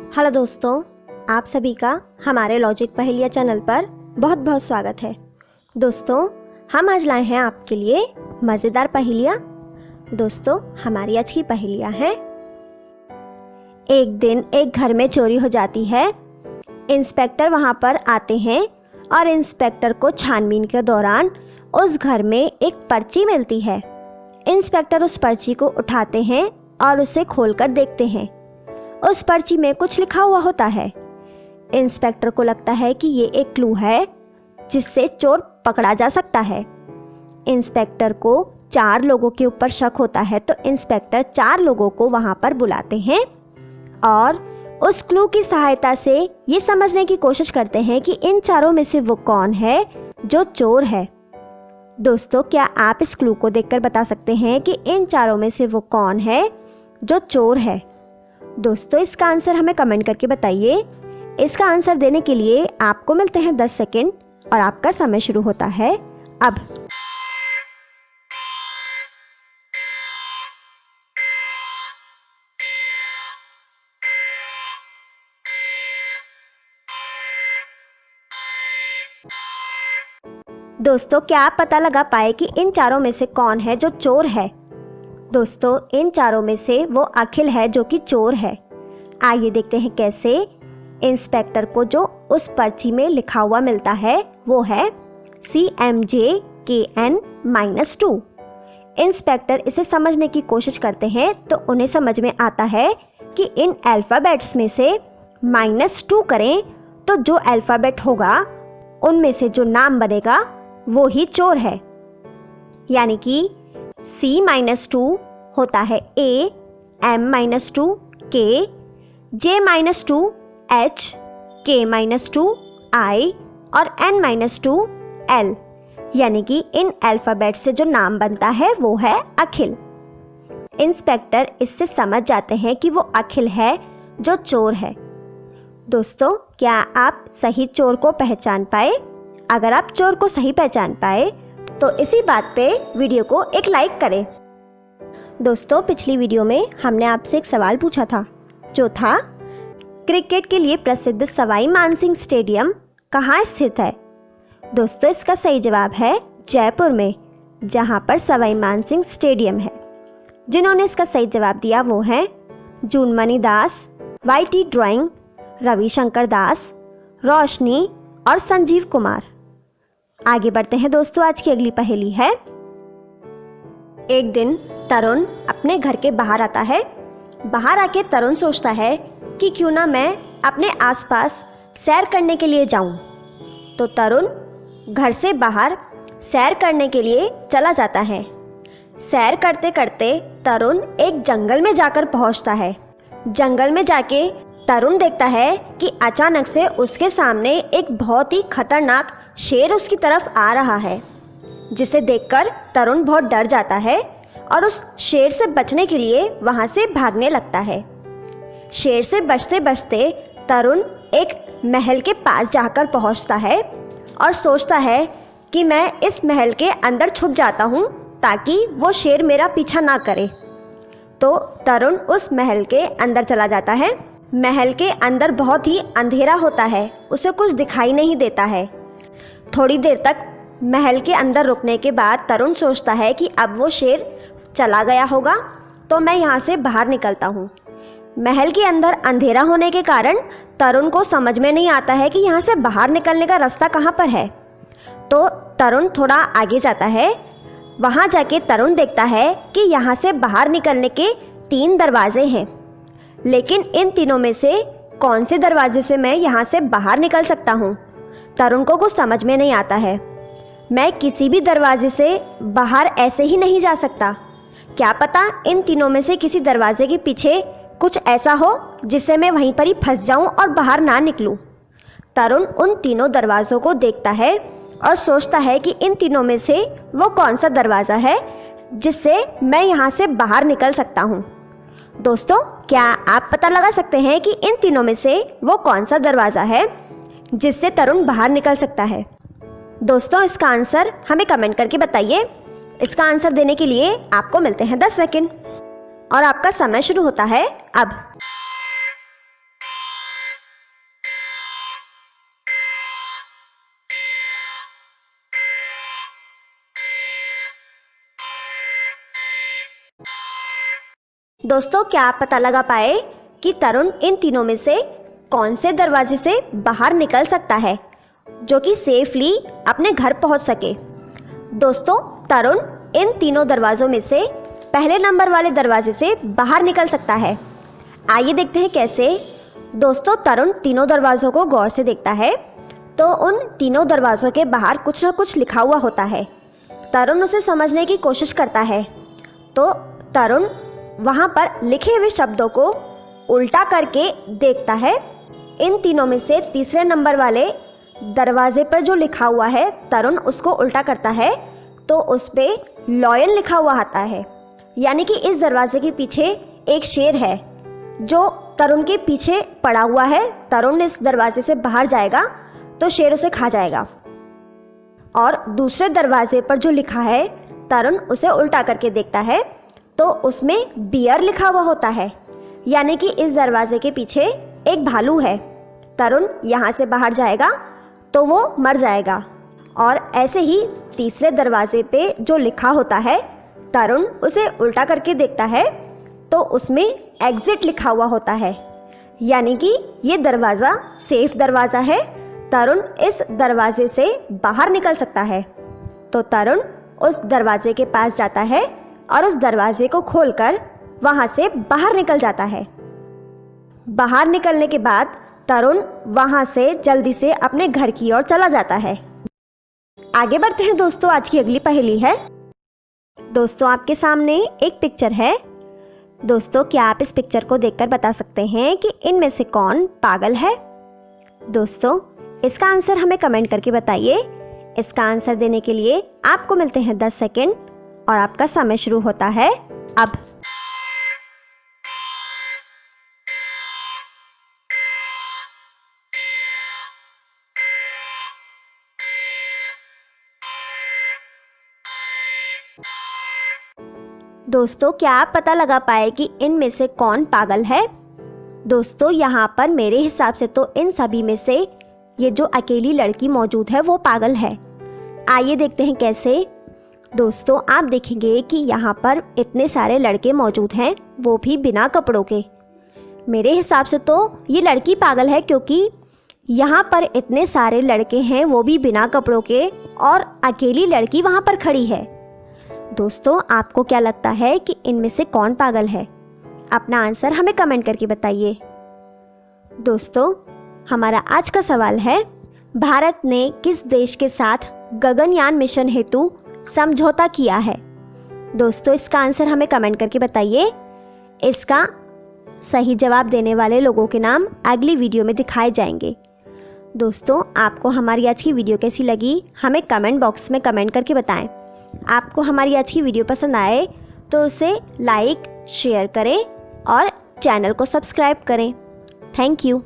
Hello दोस्तों, आप सभी का हमारे लॉजिक पहेलियाँ चैनल पर बहुत बहुत स्वागत है। दोस्तों, हम आज लाए हैं आपके लिए मज़ेदार पहेलियाँ। दोस्तों, हमारी आज की पहेलियाँ हैं। एक दिन एक घर में चोरी हो जाती है। इंस्पेक्टर वहाँ पर आते हैं और इंस्पेक्टर को छानबीन के दौरान उस घर में एक पर्ची मिलती है। इंस्पेक्टर उस पर्ची को उठाते हैं और उसे खोलकर देखते हैं। उस पर्ची में कुछ लिखा हुआ होता है। इंस्पेक्टर को लगता है कि ये एक क्लू है जिससे चोर पकड़ा जा सकता है। इंस्पेक्टर को 4 लोगों के ऊपर शक होता है, तो इंस्पेक्टर 4 लोगों को वहाँ पर बुलाते हैं और उस क्लू की सहायता से ये समझने की कोशिश करते हैं कि इन चारों में से वो कौन है जो चोर है। दोस्तों, क्या आप इस क्लू को देखकर बता सकते हैं कि इन चारों में से वो कौन है जो चोर है? दोस्तों, इसका आंसर हमें कमेंट करके बताइए। इसका आंसर देने के लिए आपको मिलते हैं 10 सेकंड और आपका समय शुरू होता है अब। दोस्तों, क्या आप पता लगा पाए कि इन चारों में से कौन है जो चोर है? दोस्तों, इन चारों में से वो अखिल है जो कि चोर है। आइए देखते हैं कैसे। इंस्पेक्टर को जो उस पर्ची में लिखा हुआ मिलता है वो है CMJKN-2। इंस्पेक्टर इसे समझने की कोशिश करते हैं तो उन्हें समझ में आता है कि इन अल्फ़ाबेट्स में से -2 करें तो जो अल्फ़ाबेट होगा उनमें से जो नाम बनेगा वो ही चोर है। यानी कि C-2 होता है A, M-2 K, J-2 H, K-2 I और N-2 L। यानी कि इन अल्फ़ाबेट से जो नाम बनता है वो है अखिल। इंस्पेक्टर इससे समझ जाते हैं कि वो अखिल है जो चोर है। दोस्तों, क्या आप सही चोर को पहचान पाए? अगर आप चोर को सही पहचान पाए तो इसी बात पे वीडियो को एक लाइक करें। दोस्तों, पिछली वीडियो में हमने आपसे एक सवाल पूछा था जो था क्रिकेट के लिए प्रसिद्ध सवाई मानसिंह स्टेडियम कहाँ स्थित है? दोस्तों, इसका सही जवाब है जयपुर में, जहाँ पर सवाई मानसिंह स्टेडियम है। जिन्होंने इसका सही जवाब दिया वो हैं जूनमणि दास, YT ड्राइंग, रविशंकर दास, रोशनी और संजीव कुमार। आगे बढ़ते हैं दोस्तों। आज की अगली पहेली है। एक दिन तरुण अपने घर के बाहर आता है। बाहर आके तरुण सोचता है कि क्यों ना मैं अपने आसपास सैर करने के लिए जाऊं। तो तरुण घर से बाहर सैर करने के लिए चला जाता है। सैर करते करते तरुण एक जंगल में जाकर पहुंचता है। जंगल में जाके तरुण देखता है कि अचानक से उसके सामने एक बहुत ही खतरनाक शेर उसकी तरफ आ रहा है, जिसे देखकर तरुण बहुत डर जाता है और उस शेर से बचने के लिए वहां से भागने लगता है। शेर से बचते बचते तरुण एक महल के पास जाकर पहुंचता है और सोचता है कि मैं इस महल के अंदर छुप जाता हूं ताकि वो शेर मेरा पीछा ना करे। तो तरुण उस महल के अंदर चला जाता है। महल के अंदर बहुत ही अंधेरा होता है, उसे कुछ दिखाई नहीं देता है। थोड़ी देर तक महल के अंदर रुकने के बाद तरुण सोचता है कि अब वो शेर चला गया होगा तो मैं यहाँ से बाहर निकलता हूँ। महल के अंदर अंधेरा होने के कारण तरुण को समझ में नहीं आता है कि यहाँ से बाहर निकलने का रास्ता कहाँ पर है। तो तरुण थोड़ा आगे जाता है। वहाँ जाके तरुण देखता है कि यहाँ से बाहर निकलने के 3 दरवाजे हैं, लेकिन इन तीनों में से कौन से दरवाजे से मैं यहाँ से बाहर निकल सकता हूँ? तरुण को कुछ समझ में नहीं आता है। मैं किसी भी दरवाजे से बाहर ऐसे ही नहीं जा सकता। क्या पता इन तीनों में से किसी दरवाजे के पीछे कुछ ऐसा हो जिससे मैं वहीं पर ही फंस जाऊं और बाहर ना निकलूं। तरुण उन तीनों दरवाज़ों को देखता है और सोचता है कि इन तीनों में से वो कौन सा दरवाज़ा है जिससे मैं यहाँ से बाहर निकल सकता हूँ। दोस्तों, क्या आप पता लगा सकते हैं कि इन तीनों में से वो कौन सा दरवाज़ा है जिससे तरुण बाहर निकल सकता है? दोस्तों, इसका आंसर हमें कमेंट करके बताइए। इसका आंसर देने के लिए आपको मिलते हैं 10 सेकंड और आपका समय शुरू होता है अब। दोस्तों क्या आप पता लगा पाए कि तरुण इन तीनों में से कौन से दरवाजे से बाहर निकल सकता है जो कि सेफली अपने घर पहुंच सके? दोस्तों तरुण इन तीनों दरवाज़ों में से पहले नंबर वाले दरवाजे से बाहर निकल सकता है। आइए देखते हैं कैसे। दोस्तों तरुण तीनों दरवाज़ों को गौर से देखता है तो उन तीनों दरवाज़ों के बाहर कुछ ना कुछ लिखा हुआ होता है। तरुण उसे समझने की कोशिश करता है तो तरुण वहाँ पर लिखे हुए शब्दों को उल्टा करके देखता है। इन तीनों में से तीसरे नंबर वाले दरवाजे पर जो लिखा हुआ है तरुण उसको उल्टा करता है तो उस पर लॉयन लिखा हुआ आता है, यानी कि इस दरवाजे के पीछे एक शेर है जो तरुण के पीछे पड़ा हुआ है। तरुण इस दरवाजे से बाहर जाएगा तो शेर उसे खा जाएगा। और दूसरे दरवाजे पर जो लिखा है तरुण उसे उल्टा करके देखता है तो उसमें बियर लिखा हुआ होता है, यानी कि इस दरवाजे के पीछे एक भालू है। तरुण यहाँ से बाहर जाएगा तो वो मर जाएगा। और ऐसे ही तीसरे दरवाजे पे जो लिखा होता है तरुण उसे उल्टा करके देखता है तो उसमें एग्जिट लिखा हुआ होता है, यानी कि ये दरवाज़ा सेफ दरवाज़ा है। तरुण इस दरवाजे से बाहर निकल सकता है। तो तरुण उस दरवाजे के पास जाता है और उस दरवाजे को खोलकर वहाँ से बाहर निकल जाता है। बाहर निकलने के बाद तरुण वहाँ से जल्दी से अपने घर की ओर चला जाता है। आगे बढ़ते हैं दोस्तों। आज की अगली पहेली है। दोस्तों आपके सामने एक पिक्चर है। दोस्तों क्या आप इस पिक्चर को देखकर बता सकते हैं कि इनमें से कौन पागल है? दोस्तों इसका आंसर हमें कमेंट करके बताइए। इसका आंसर देने के लिए आपको मिलते हैं 10 सेकेंड और आपका समय शुरू होता है अब। दोस्तों क्या आप पता लगा पाए कि इनमें से कौन पागल है? दोस्तों यहाँ पर मेरे हिसाब से तो इन सभी में से ये जो अकेली लड़की मौजूद है वो पागल है। आइए देखते हैं कैसे। दोस्तों आप देखेंगे कि यहाँ पर इतने सारे लड़के मौजूद हैं, वो भी बिना कपड़ों के। मेरे हिसाब से तो ये लड़की पागल है क्योंकि यहाँ पर इतने सारे लड़के हैं वो भी बिना कपड़ों के और अकेली लड़की वहाँ पर खड़ी है। दोस्तों आपको क्या लगता है कि इनमें से कौन पागल है? अपना आंसर हमें कमेंट करके बताइए। दोस्तों हमारा आज का सवाल है, भारत ने किस देश के साथ गगनयान मिशन हेतु समझौता किया है? दोस्तों इसका आंसर हमें कमेंट करके बताइए। इसका सही जवाब देने वाले लोगों के नाम अगली वीडियो में दिखाए जाएंगे। दोस्तों आपको हमारी आज की वीडियो कैसी लगी हमें कमेंट बॉक्स में कमेंट करके बताएं। आपको हमारी आज की वीडियो पसंद आए तो उसे लाइक शेयर करें और चैनल को सब्सक्राइब करें। Thank you.